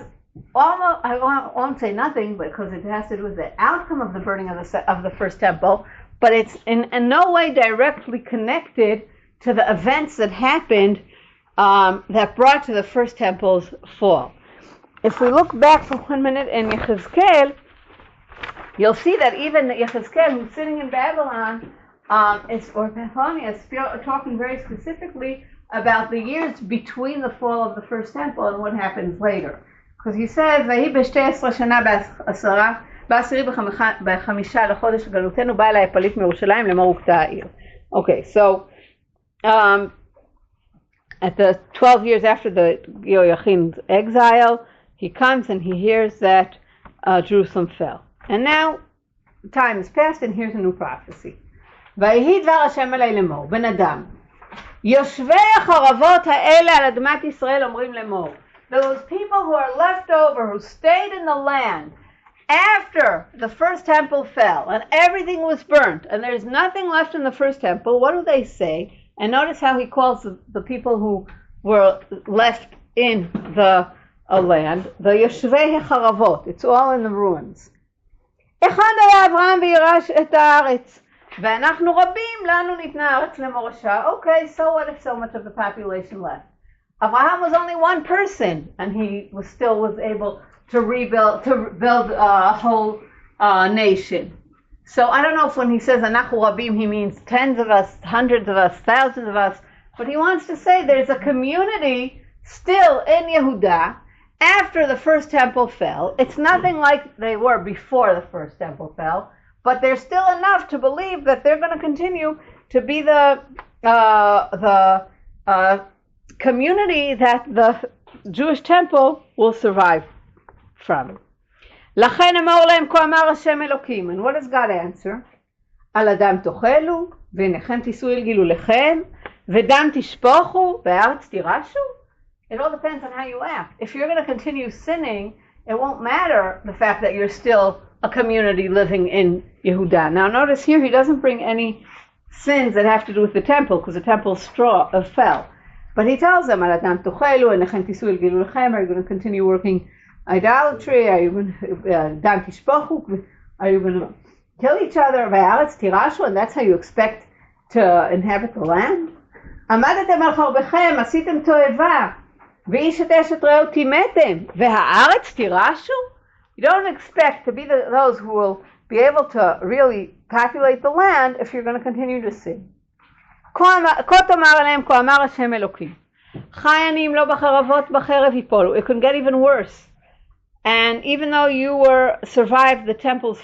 almost, I won't say nothing because it has to do with the outcome of the burning of the first temple, but it's in no way directly connected to the events that happened that brought to the first temple's fall. If we look back for 1 minute in Yechezkel, you'll see that even Yechezkel, who's sitting in Babylon, is talking very specifically about the years between the fall of the first temple and what happens later. Because he says, ויהי ב12 שנה בעשרה, בעשירי בחמישה לחודש גלותנו, בא אליי פליט מירושלים לאמור הוכתה העיר. Okay, so at the 12 years after the Yoachim's exile, he comes and he hears that Jerusalem fell. And now time has passed and here's a new prophecy. ויהי דבר השם אלי לאמור, בן אדם, יושבי החרבות האלה על אדמת ישראל אומרים לאמור. Those people who are left over, who stayed in the land after the first temple fell and everything was burnt and there's nothing left in the first temple, what do they say? And notice how he calls the people who were left in the land, the יושבי החרבות. It's all in the ruins. אחד היה אברהם וירש את הארץ. ואנחנו רבים, לנו ניתנה הארץ למורשה. Okay, so what if so much of the population left? Abraham was only one person, and he was able to build a whole nation. So I don't know if when he says אנחנו רבים, he means tens of us, hundreds of us, thousands of us, but he wants to say there's a community still in Yehuda after the first temple fell. It's nothing like they were before the first temple fell, but there's still enough to believe that they're going to continue to be the community that the Jewish temple will survive from. לכן אמור להם כה אמר השם אלוקים. And what does God answer? על אדם תאכלו, ועיניכם תישאו אל גילוליכם, ודם תשפוכו, והארץ תירשו? It all depends on how you act. If you're going to continue sinning, it won't matter the fact that you're still a community living in Yehuda. Now notice here he doesn't bring any sins that have to do with the temple, because the temple fell. But he tells them, are you going to continue working idolatry? Are you going to kill each other? And that's how you expect to inhabit the land? עמדתם על חרבכם, עשיתם תועבה, ואיש את אשת רעהו טימאתם, והארץ תירשו? You don't expect to be those who will be able to really populate the land if you're going to continue to sin. כה תאמר עליהם, כה אמר השם אלוקים. חי אני אם לא בחרבות בחרב יפולו. It can get even worse. And even though you survived the temples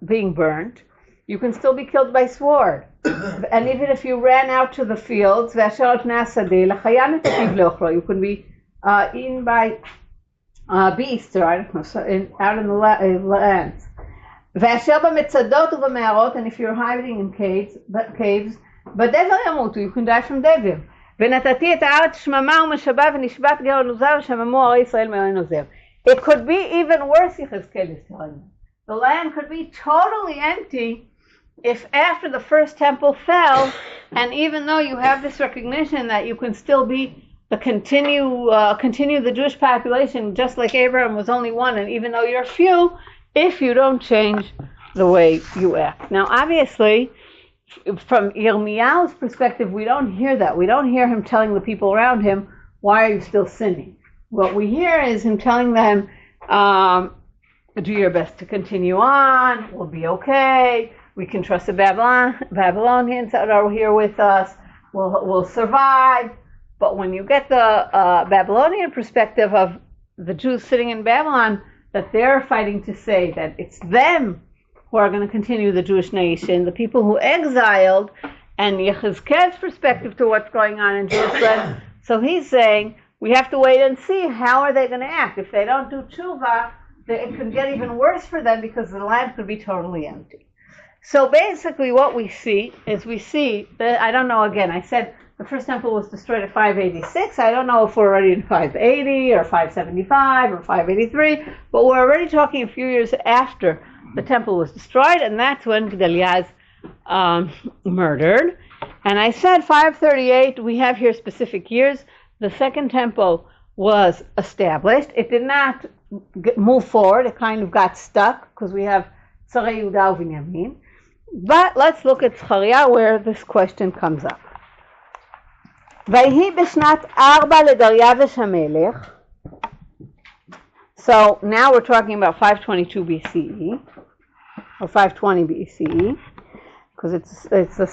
being burnt, you can still be killed by sword. And even if you ran out to the fields, you can be eaten by beasts, or I don't know, out in the lands. And if you're hiding in caves, you can die from devil. It could be even worse, Yechezkel is telling me. The land could be totally empty if after the first temple fell, and even though you have this recognition that you can still continue the Jewish population, just like Abraham was only one, and even though you're few, if you don't change the way you act. Now, obviously, from Yirmiyahu's perspective, we don't hear that. We don't hear him telling the people around him, why are you still sinning? What we hear is him telling them, do your best to continue on, we'll be okay, we can trust the Babylonians that are here with us, we'll survive. But when you get the Babylonian perspective of the Jews sitting in Babylon, that they're fighting to say that it's them who are going to continue the Jewish nation, the people who exiled, and Yechezkel's perspective to what's going on in Jerusalem. So he's saying, we have to wait and see how are they going to act. If they don't do tshuva, it could get even worse for them because the land could be totally empty. So basically what we see is that, I don't know, again, I said the first temple was destroyed at 586. I don't know if we're already in 580 or 575 or 583, but we're already talking a few years after the temple was destroyed, and that's when Gedaliah is murdered. And I said 538, we have here specific years. The second temple was established. It did not move forward. It kind of got stuck because we have Tzarei Yehuda u'Binyamin. But let's look at Zechariah where this question comes up. ויהי בשנת 4 לדריווש המלך. So now we're talking about 522 BCE, or 520 BCE, because it's the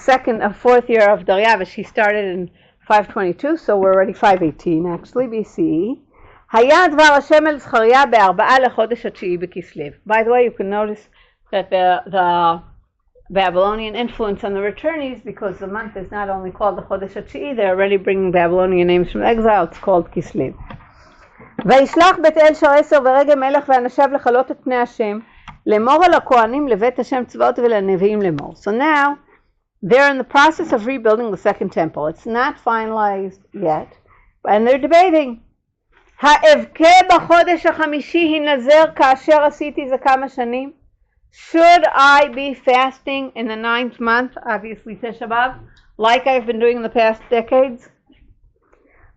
fourth year of Dariavish. He started in 522, so we're already 518 actually BCE. היה דבר השם אל זכריה ב4 לחודש התשיעי בכסלו. By the way, you can notice that the Babylonian influence on the returnees, because the month is not only called the Chodesh HaTshi'i, they're already bringing Babylonian names from exile, it's called Kislev. וישלח בית אל שער ורגע מלך ואנשיו לכלות את פני השם, לאמור על הכהנים לבית השם צבאות ולנביאים לאמור. So now, they're in the process of rebuilding the second temple. It's not finalized yet, and they're debating. האבכה בחודש החמישי הנזר כאשר עשיתי זה כמה שנים? Should I be fasting in the 9th month, obviously Tisha B'Av, like I've been doing in the past decades?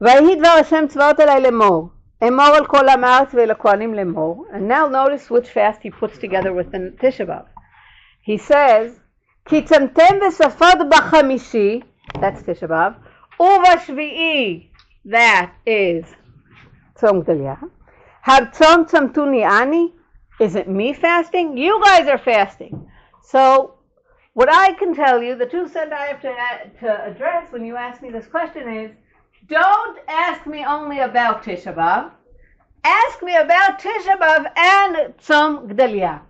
ויהי דבר השם צבאות עלי לאמור, אמור על כל עם הארץ ולכהנים לאמור. And now notice which fast he puts together with the Tisha B'Av. He says, כי צמתם וספוד בחמישי, that's Tisha B'Av, ובשביעי, that is צום גדליה, הבצום צמתוני אני. Is it me fasting? You guys are fasting. So what I can tell you, the two cents I have to address when you ask me this question is, don't ask me only about Tisha B'Av. Ask me about Tisha B'Av and Tzom Gdaliah.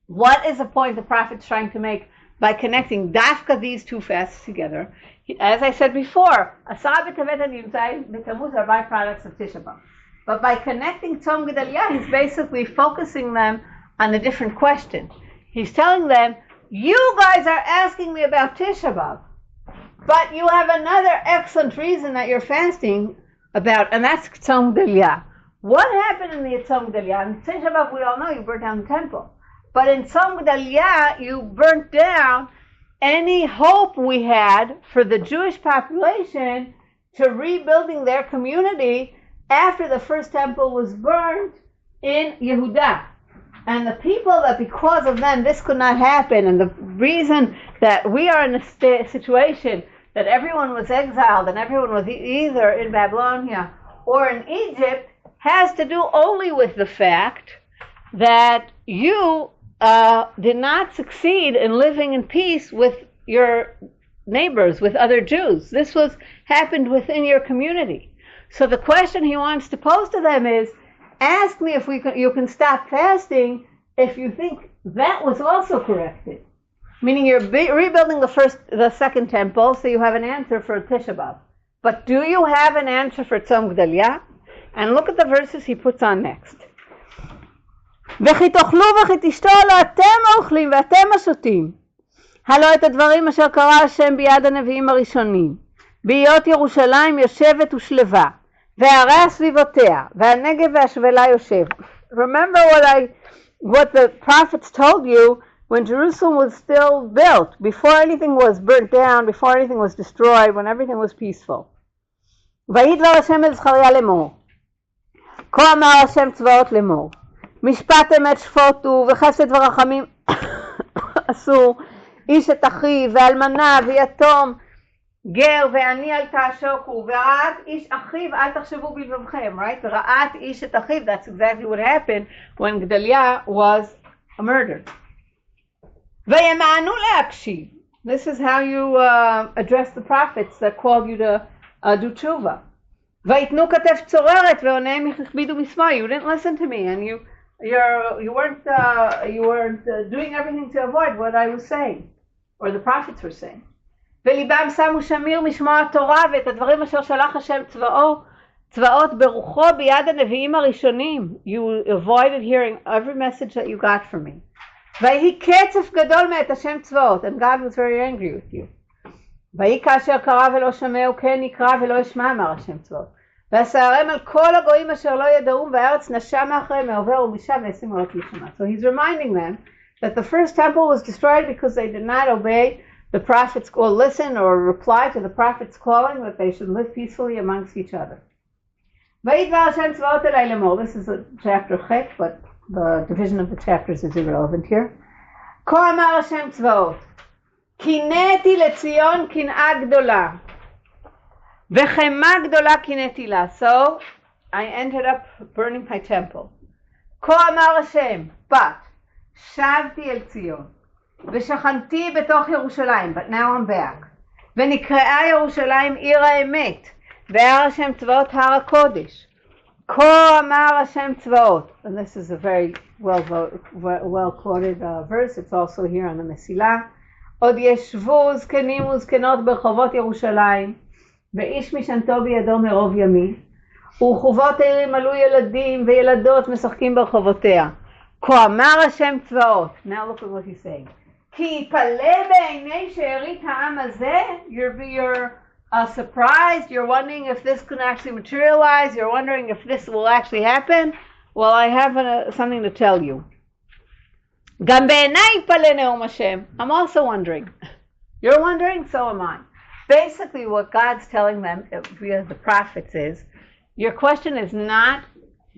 What is the point the prophet's trying to make by connecting dafka these two fasts together? As I said before, Asar b'Tevet and Yud b'Tammuz are byproducts of Tisha B'Av. But by connecting Tzom Gdaliah, he's basically focusing them on a different question. He's telling them, you guys are asking me about Tisha B'Av, but you have another excellent reason that you're fasting about, and that's Tzom Gdaliah. What happened in the Tzom Gdaliah? In Tisha B'Av, we all know you burnt down the temple. But in Tzom Gdaliah, you burnt down any hope we had for the Jewish population to rebuilding their community after the first temple was burned in Yehuda. And the people that because of them this could not happen, and the reason that we are in a situation that everyone was exiled and everyone was either in Babylonia or in Egypt, has to do only with the fact that you did not succeed in living in peace with your neighbors, with other Jews. This happened within your community. So the question he wants to pose to them is, ask me if you can stop fasting if you think that was also corrected. Meaning you're rebuilding the second temple, so you have an answer for Tisha B'Av. But do you have an answer for Tzom Gedalia? And look at the verses he puts on next. וכי תאכלו וכי תשתו הלא אתם האוכלים ואתם השותים. הלא את הדברים אשר קרא השם ביד הנביאים הראשונים. בהיות ירושלים יושבת ושלווה, והערי סביבותיה, והנגב והשפלה יושב. Remember what the prophets told you when Jerusalem was still built, before anything was burnt down, before anything was destroyed, when everything was peaceful. ויהי דבר השם אל זכריה לאמור. כה אמר השם צבאות לאמור. משפט אמת שפוטו וחסד ורחמים עשו איש את אחיו ואלמנה ויתום גר ועני אל תעשוקו ורעת איש אחיו אל תחשבו בלבבכם, right? ורעת איש את אחיו, that's exactly what happened when Gedalia was murdered. וימאנו להקשיב. This is how you address the prophets that called you to do tshuva. ויתנו כתף צוררת ועונם יכבידו משמאל. You didn't listen to me and you weren't doing everything to avoid what I was saying, or the prophets were saying. וליבם שמו שמיר משמוע התורה ואת הדברים אשר שלח השם צבאות ברוחו ביד הנביאים הראשונים. You avoided hearing every message that you got from me. ויהי קצף גדול מאת השם צבאות, and God was very angry with you. ויהי כאשר קרא ולא שמעו כן יקרא ולא ישמע אמר השם צבאות. ועשרם על כל הגויים אשר לא ידעום והארץ נשם מאחריהם מעובר ומשם וישימו רק לשמה. So he's reminding them that the first temple was destroyed because they did not obey the prophets or listen or reply to the prophets calling that they should live peacefully amongst each other. ויהי דבר השם צבאות אלי לאמור. This is a chapter ח', but the division of the chapters is irrelevant here. כה אמר השם צבאות קינאתי לציון קנאה גדולה וחמה גדולה קינאתי לה. So I ended up burning my temple. כה אמר השם, but שבתי אל ציון ושכנתי בתוך ירושלים, but now I'm back. ונקראה ירושלים עיר האמת והר השם צבאות הר הקודש. כה אמר השם צבאות. And this is a very well quoted verse. It's also here on the Mesilah. עוד ישבו זקנים וזקנות ברחובות ירושלים ואיש משענתו בידו מרוב ימי ורחובות העיר מלאו ילדים וילדות משחקים ברחובותיה. כה אמר השם צבאות. Now look at what he's saying. כי יפלא בעיני שארית העם הזה. You're surprised, you're wondering if this can actually materialize, you're wondering if this will actually happen. Well, I have something to tell you. גם בעיני יפלא נאום השם. I'm also wondering. You're wondering, so am I. Basically what God's telling them via the prophets is, your question is not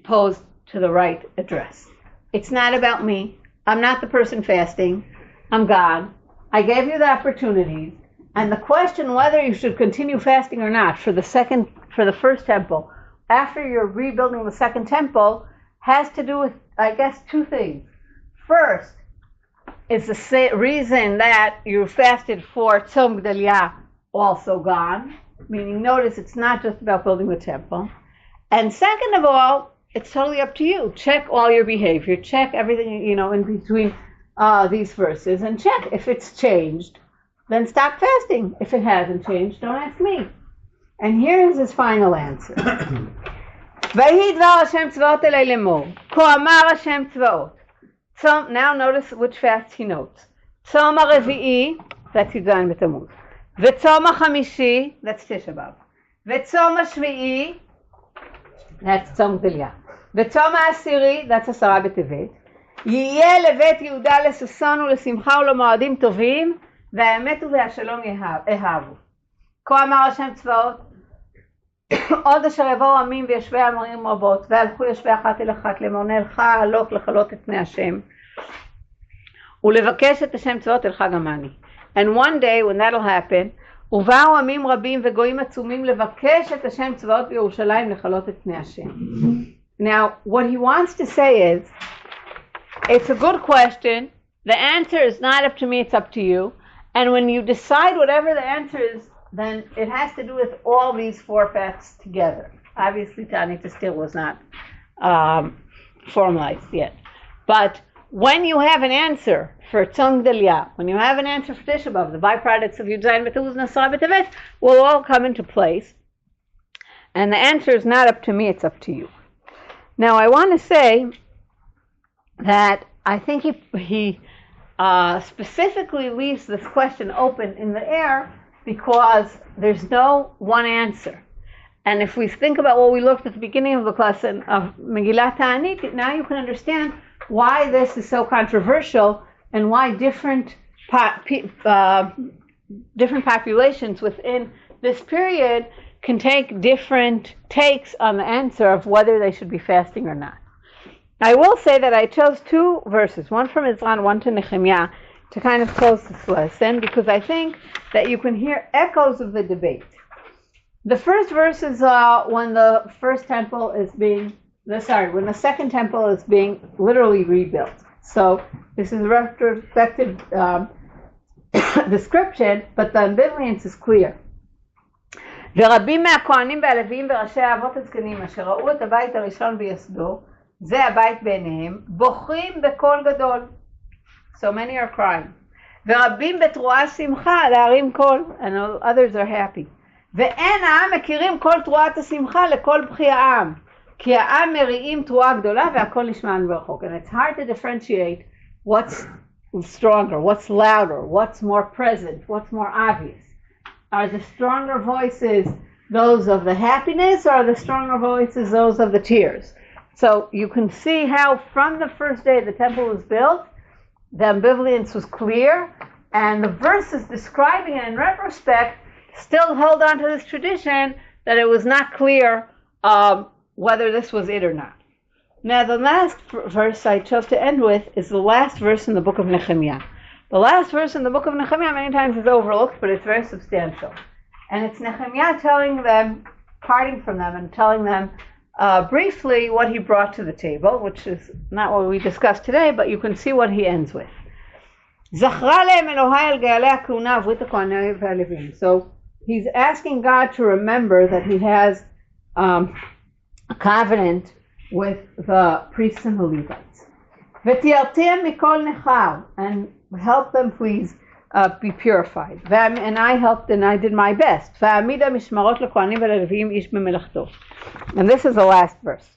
posed to the right address. It's not about me. I'm not the person fasting. I'm God. I gave you the opportunities. And the question whether you should continue fasting or not for the first temple, after you're rebuilding the second temple, has to do with, I guess, two things. First, is the reason that you fasted for Tzom Gedalia also gone, meaning notice it's not just about building the temple. And second of all, it's totally up to you. Check all your behavior, check everything, in between these verses, and check if it's changed, then stop fasting. If it hasn't changed, don't ask me. And here's his final answer. ויהי דבר השם צבאות אלי לאמור. כה אמר השם צבאות. Now notice which fast he notes. צום הרביעי, that's י"ז בתמוז. וצום החמישי, that's תשע באב. וצום השביעי, that's צום גדליה. וצום העשירי, that's עשרה בטבת. יהיה לבית יהודה לששון ולשמחה ולמועדים טובים, והאמת והשלום אהבו. כה אמר השם צבאות, עוד אשר יבואו עמים ויושבי עמים רבות, והלכו יושבי אחת אל אחת למונה לך הלוך לכלות את פני השם, ולבקש את השם צבאות אל חג המאני. And one day when that'll happen, ובאו עמים רבים וגויים עצומים לבקש את השם צבאות בירושלים לכלות את פני השם. Now what he wants to say is, it's a good question. The answer is not up to me, it's up to you. And when you decide whatever the answer is, then it has to do with all these four fasts together. Obviously, Tanita still was not formalized yet. But when you have an answer for Tzom Gedalia, when you have an answer for Tisha B'Av, the byproducts of Yud Zayin B'Tammuz and Asar B'Tevet will all come into place. And the answer is not up to me, it's up to you. Now, I want to say that I think he specifically leaves this question open in the air because there's no one answer. And if we think about what we looked at the beginning of the class of Megillat Ta'anit, now you can understand why this is so controversial and why different populations within this period can take different takes on the answer of whether they should be fasting or not. I will say that I chose two verses, one from Ezra and one to Nehemiah, to kind of close this lesson, because I think that you can hear echoes of the debate. The first verse is when the when the second temple is being literally rebuilt. So this is a retrospective description, but the ambivalence is clear. ורבים מהכהנים והלוויים וראשי האבות הזקנים אשר ראו את הבית הראשון ביסודו, זה הבית בעיניהם, בוכים בקול גדול. So many are crying. ורבים בתרועה שמחה להרים קול, and others are happy. ואין העם מכירים כל תרועת השמחה לכל בכי העם, כי העם מריעים תרועה גדולה והכל נשמע מרחוק. And it's hard to differentiate what's stronger, what's louder, what's more present, what's more obvious. Are the stronger voices those of the happiness, or are the stronger voices those of the tears? So you can see how from the first day the temple was built, the ambivalence was clear, and the verses describing it in retrospect still held on to this tradition that it was not clear whether this was it or not. Now the last verse I chose to end with is the last verse in the book of Nehemiah. The last verse in the book of Nehemiah many times is overlooked, but it's very substantial. And it's Nehemiah telling them, parting from them, and telling them briefly what he brought to the table, which is not what we discussed today, but you can see what he ends with. So he's asking God to remember that he has a covenant with the priests and the Levites. And help them please be purified. And I helped and I did my best. And this is the last verse.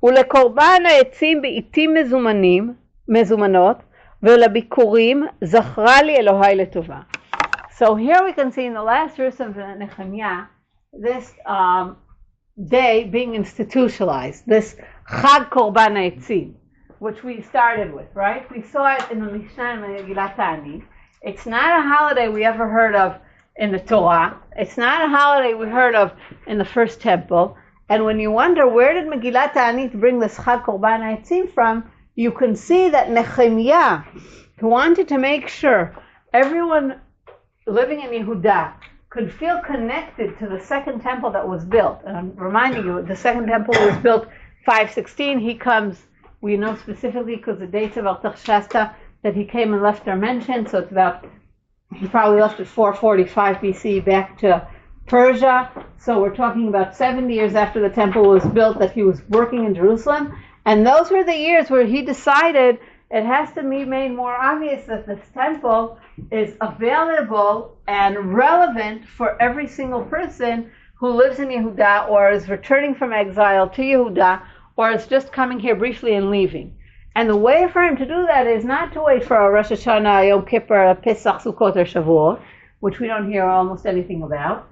ולקורבן העצים בעיתים מזומנות ולביקורים זכרה לי אלוהי לטובה. So here we can see in the last verse of Nehemiah this day being institutionalized, this Chag Korban HaEtzim, which we started with, right? We saw it in the Mishnah and Megillat Ta'anit. It's not a holiday we ever heard of in the Torah. It's not a holiday we heard of in the first temple. And when you wonder where did Megillat Ta'anit bring this Chag Korban HaEtzim from, you can see that Nehemiah, who wanted to make sure everyone living in Yehuda could feel connected to the second temple that was built. And I'm reminding you, the second temple was built 516. He comes, we know specifically because the dates of Artaxerxes that he came and left are mentioned, so it's about, he probably left at 445 BC back to Persia. So we're talking about 70 years after the temple was built that he was working in Jerusalem. And those were the years where he decided it has to be made more obvious that this temple is available and relevant for every single person who lives in Yehuda or is returning from exile to Yehuda or is just coming here briefly and leaving. And the way for him to do that is not to wait for a Rosh Hashanah, Yom Kippur, a Pesach, Sukkot, or Shavuot, which we don't hear almost anything about.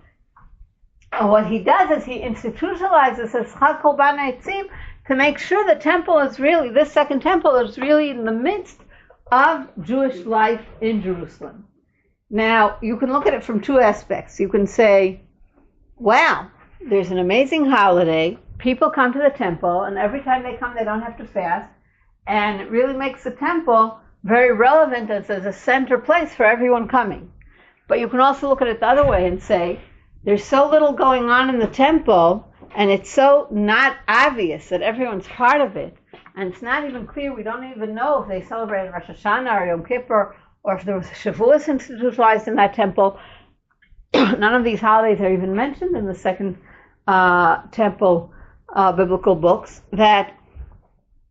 And what he does is he institutionalizes this Chag Korban HaEtzim to make sure the temple is really, this second temple is really in the midst of Jewish life in Jerusalem. Now, you can look at it from two aspects. You can say, wow, there's an amazing holiday. People come to the temple, and every time they come, they don't have to fast. And it really makes the temple very relevant as a center place for everyone coming. But you can also look at it the other way and say, there's so little going on in the temple, and it's so not obvious that everyone's part of it. And it's not even clear, we don't even know if they celebrated Rosh Hashanah or Yom Kippur, or if there was Shavuos institutionalized in that temple. None of these holidays are even mentioned in the second temple biblical books, that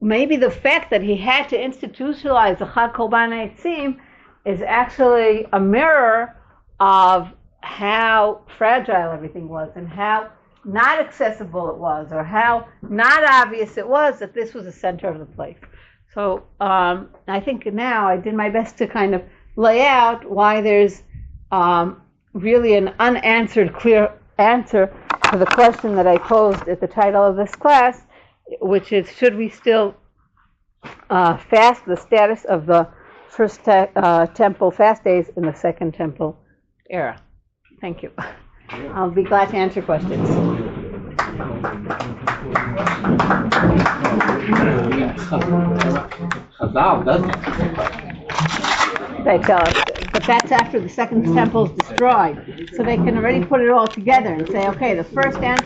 maybe the fact that he had to institutionalize the Chag Korban Eitzim is actually a mirror of how fragile everything was and how not accessible it was, or how not obvious it was that this was the center of the place. So I think now I did my best to kind of lay out why there's really an unanswered clear answer to the question that I posed at the title of this class, which is, should we still fast the status of the first temple fast days in the second temple era? Thank you. I'll be glad to answer questions. Chazal doesn't. They tell us, but that's after the second temple is destroyed. So they can already put it all together and say, okay, the first answer